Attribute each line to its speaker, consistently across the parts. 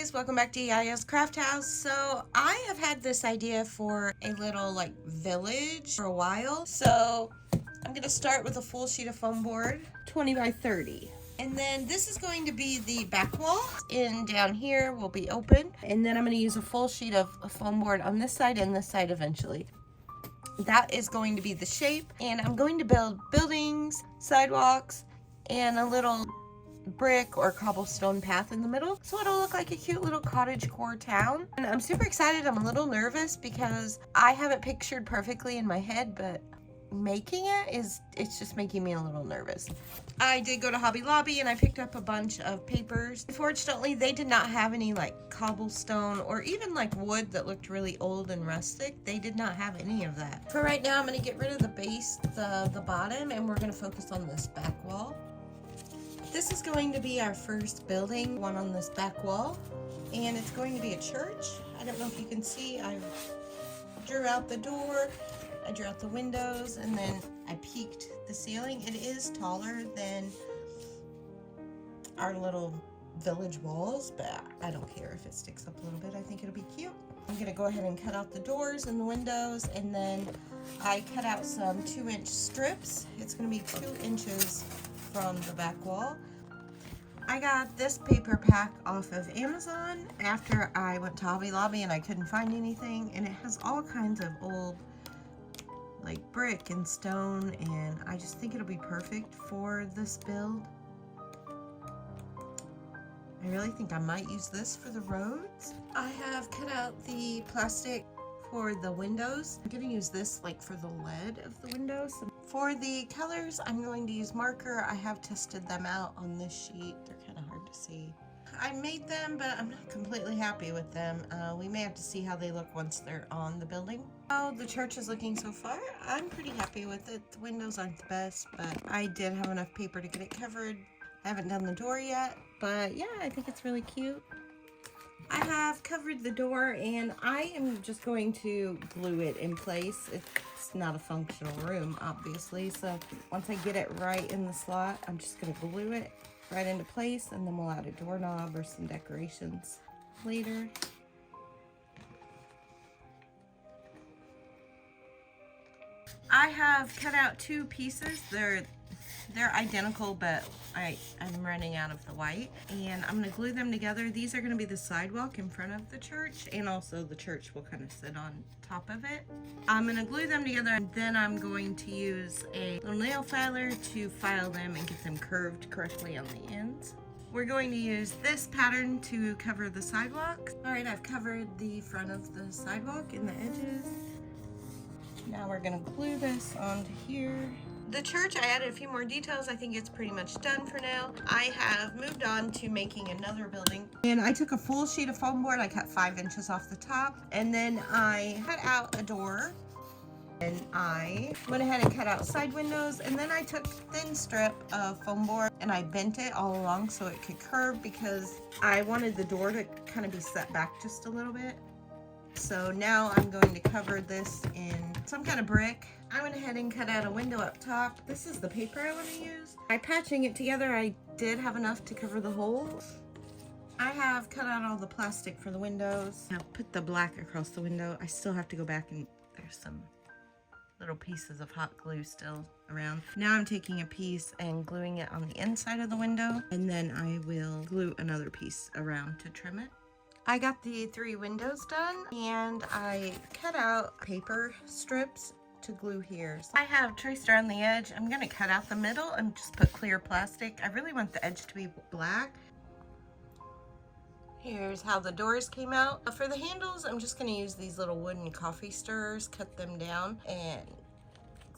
Speaker 1: guys, welcome back to EIS Craft House. So I have had this idea for a little like village for a while. So I'm gonna start with a full sheet of foam board, 20 by 30. And then this is going to be the back wall, and down here will be open. And then I'm gonna use a full sheet of foam board on this side and this side eventually. That is going to be the shape, and I'm going to build buildings, sidewalks, and a little brick or cobblestone path in the middle, so it'll look like a cute little cottagecore town. And I'm super excited. I'm a little nervous because I have it pictured perfectly in my head, but making it's just making me a little nervous. I did go to Hobby Lobby and I picked up a bunch of papers. Unfortunately, they did not have any like cobblestone or even like wood that looked really old and rustic. They did not have any of that. For right now, I'm going to get rid of the base, the bottom, and we're going to focus on this back wall. This is going to be our first building, one on this back wall, and it's going to be a church. I don't know if you can see, I drew out the door, I drew out the windows, and then I peaked the ceiling. It is taller than our little village walls, but I don't care if it sticks up a little bit. I think it'll be cute. I'm gonna go ahead and cut out the doors and the windows, and then I cut out some 2-inch strips. It's gonna be 2 inches from the back wall. I got this paper pack off of Amazon after I went to Hobby Lobby and I couldn't find anything, and it has all kinds of old like brick and stone, and I just think it'll be perfect for this build. I really think I might use this for the roads. I have cut out the plastic for the windows. I'm gonna use this like for the lead of the windows. For the colors, I'm going to use marker. I have tested them out on this sheet. They're kind of hard to see. I made them, but I'm not completely happy with them. We may have to see how they look once they're on the building. How the church is looking so far, I'm pretty happy with it. The windows aren't the best, but I did have enough paper to get it covered. I haven't done the door yet, but yeah, I think it's really cute. I have covered the door, and I am just going to glue it in place. It's not a functional room, obviously, so once I get it right in the slot, I'm just going to glue it right into place, and then we'll add a doorknob or some decorations later. I have cut out 2 pieces. They're identical, but I'm running out of the white, and I'm going to glue them together. These are going to be the sidewalk in front of the church, and also the church will kind of sit on top of it. I'm going to glue them together, and then I'm going to use a little nail filer to file them and get them curved correctly on the ends. We're going to use this pattern to cover the sidewalk. All right, I've covered the front of the sidewalk and the edges. Now we're going to glue this onto here. The church, I added a few more details. I think it's pretty much done for now. I have moved on to making another building. And I took a full sheet of foam board. I cut 5 inches off the top. And then I cut out a door. And I went ahead and cut out side windows. And then I took a thin strip of foam board and I bent it all along so it could curve, because I wanted the door to kind of be set back just a little bit. So now I'm going to cover this in some kind of brick. I went ahead and cut out a window up top. This is the paper I want to use. By patching it together, I did have enough to cover the holes. I have cut out all the plastic for the windows. I've put the black across the window. I still have to go back, and there's some little pieces of hot glue still around. Now I'm taking a piece and gluing it on the inside of the window, and then I will glue another piece around to trim it. I got the 3 windows done, and I cut out paper strips to glue here. So I have traced around the edge. I'm going to cut out the middle and just put clear plastic. I really want the edge to be black. Here's how the doors came out. For the handles, I'm just going to use these little wooden coffee stirrers, cut them down, and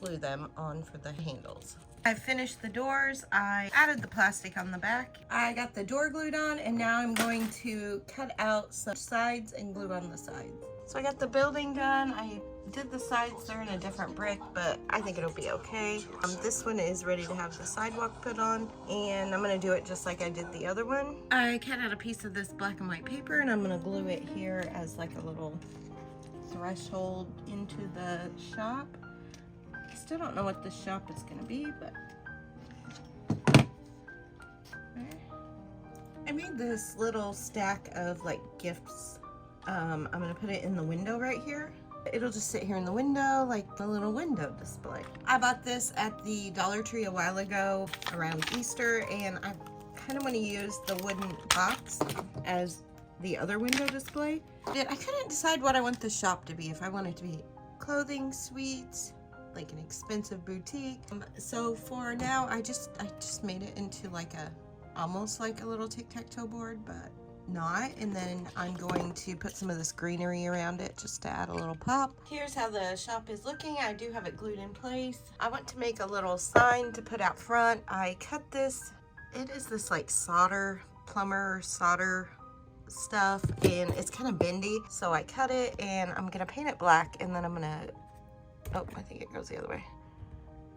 Speaker 1: glue them on for the handles. I finished the doors. I added the plastic on the back. I got the door glued on, and now I'm going to cut out some sides and glue on the sides. So I got the building done. I did the sides, they're in a different brick, but I think it'll be okay. This one is ready to have the sidewalk put on, and I'm gonna do it just like I did the other one. I cut out a piece of this black and white paper, and I'm gonna glue it here as like a little threshold into the shop. I still don't know what this shop is gonna be, but I made this little stack of like gifts. I'm gonna put it in the window right here. It'll just sit here in the window like a little window display. I bought this at the Dollar Tree a while ago around Easter, and I kind of want to use the wooden box as the other window display. I couldn't decide what I want the shop to be, if I want it to be clothing, sweets, like an expensive boutique. So for now, I just made it into like almost like a little tic-tac-toe board, but not. And then I'm going to put some of this greenery around it just to add a little pop. Here's how the shop is looking. I do have it glued in place. I want to make a little sign to put out front. I cut this. It is this like plumber solder stuff, and it's kind of bendy, so I cut it and I'm gonna paint it black, and then I'm gonna, oh, I think it goes the other way,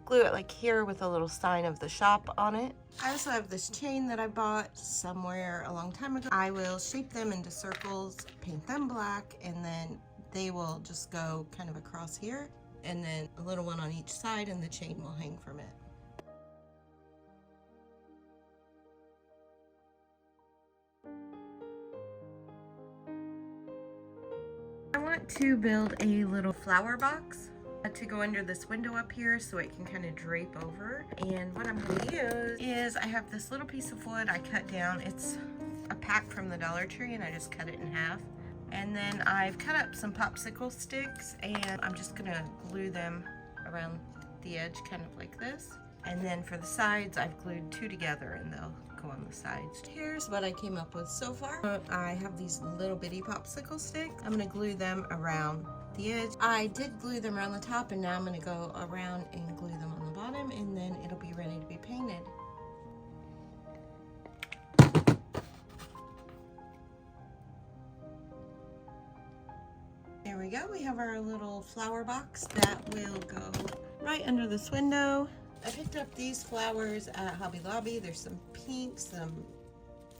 Speaker 1: glue it like here with a little sign of the shop on it. I also have this chain that I bought somewhere a long time ago. I will shape them into circles, paint them black, and then they will just go kind of across here, and then a little one on each side, and the chain will hang from it. I want to build a little flower box to go under this window up here so it can kind of drape over. And what I'm going to use is, I have this little piece of wood I cut down. It's a pack from the Dollar Tree, and I just cut it in half. And then I've cut up some popsicle sticks, and I'm just going to glue them around the edge kind of like this. And then for the sides, I've glued two together, and they'll go on the sides. Here's what I came up with so far. I have these little bitty popsicle sticks. I'm going to glue them around the edge. I did glue them around the top, and now I'm going to go around and glue them on the bottom, and then it'll be ready to be painted. There we go. We have our little flower box that will go right under this window. I picked up these flowers at Hobby Lobby. There's some pink, some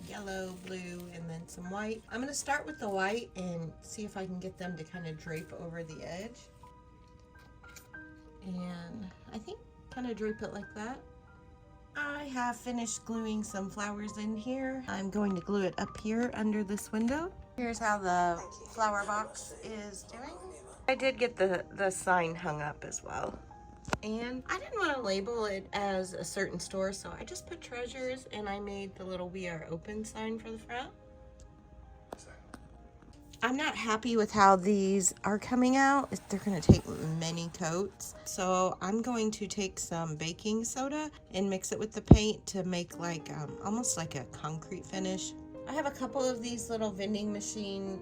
Speaker 1: yellow, blue, and then some white. I'm going to start with the white and see if I can get them to kind of drape over the edge. And I think kind of drape it like that. I have finished gluing some flowers in here. I'm going to glue it up here under this window. Here's how the flower box is doing. I did get the sign hung up as well. And I didn't want to label it as a certain store, so I just put Treasures, and I made the little "We Are Open" sign for the front. I'm not happy with how these are coming out. They're going to take many coats. So I'm going to take some baking soda and mix it with the paint to make like almost like a concrete finish. I have a couple of these little vending machine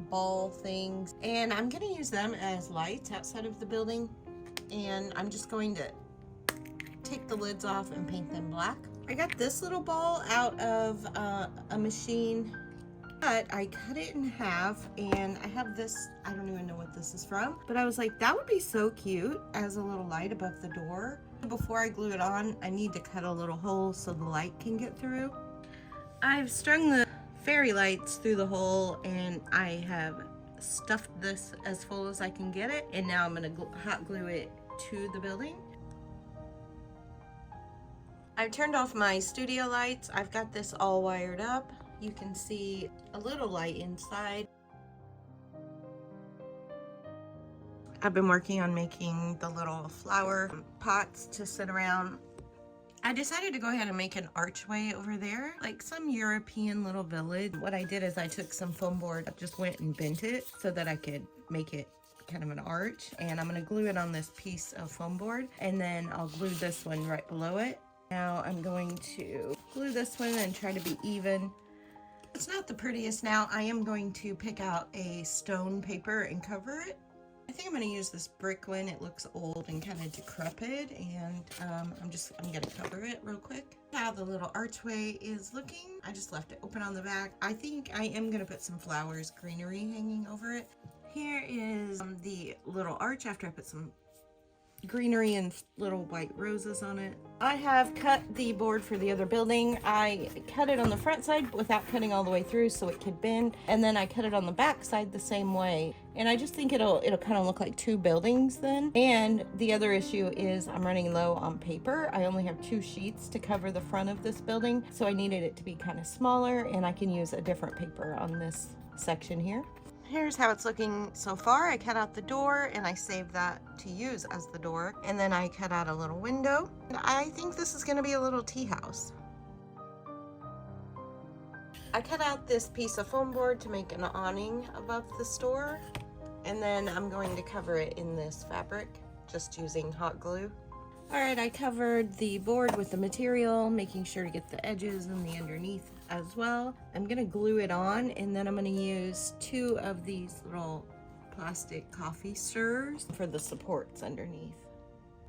Speaker 1: ball things, and I'm going to use them as lights outside of the building. And I'm just going to take the lids off and paint them black. I got this little ball out of a machine, but I cut it in half, and I have this, I don't even know what this is from, but I was like, that would be so cute as a little light above the door. Before I glue it on, I need to cut a little hole so the light can get through. I've strung the fairy lights through the hole, and I have stuffed this as full as I can get it, and now I'm going to hot glue it to the building. I've turned off my studio lights. I've got this all wired up. You can see a little light inside. I've been working on making the little flower pots to sit around. I decided to go ahead and make an archway over there, like some European little village. What I did is I took some foam board, just went and bent it so that I could make it kind of an arch, and I'm going to glue it on this piece of foam board, and then I'll glue this one right below it. Now I'm going to glue this one and try to be even. It's not the prettiest now. I am going to pick out a stone paper and cover it. I think I'm going to use this brick one. It looks old and kind of decrepit, and I'm going to cover it real quick. How the little archway is looking. I just left it open on the back. I think I am going to put some flowers, greenery hanging over it. Here is the little arch after I put some greenery and little white roses on it. I have cut the board for the other building. I cut it on the front side without cutting all the way through so it could bend, and then I cut it on the back side the same way. And I just think it'll kind of look like two buildings then. And the other issue is I'm running low on paper. I only have 2 sheets to cover the front of this building, so I needed it to be kind of smaller, and I can use a different paper on this section here. Here's how it's looking so far. I cut out the door and I saved that to use as the door. And then I cut out a little window. And I think this is gonna be a little tea house. I cut out this piece of foam board to make an awning above the store. And then I'm going to cover it in this fabric, just using hot glue. All right, I covered the board with the material, making sure to get the edges and the underneath as well. I'm gonna glue it on, and then I'm gonna use 2 of these little plastic coffee stirrers for the supports underneath.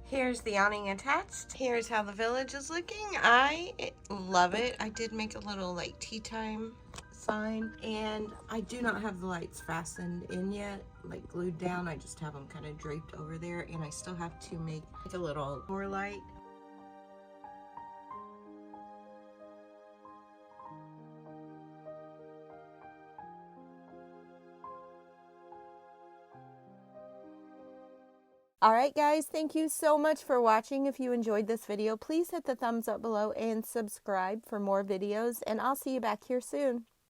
Speaker 1: Here's the awning attached. Here's how the village is looking. I love it. I did make a little like tea time sign, and I do not have the lights fastened in yet, like glued down. I just have them kind of draped over there, and I still have to make a little more light. Alright guys, thank you so much for watching. If you enjoyed this video, please hit the thumbs up below and subscribe for more videos, and I'll see you back here soon.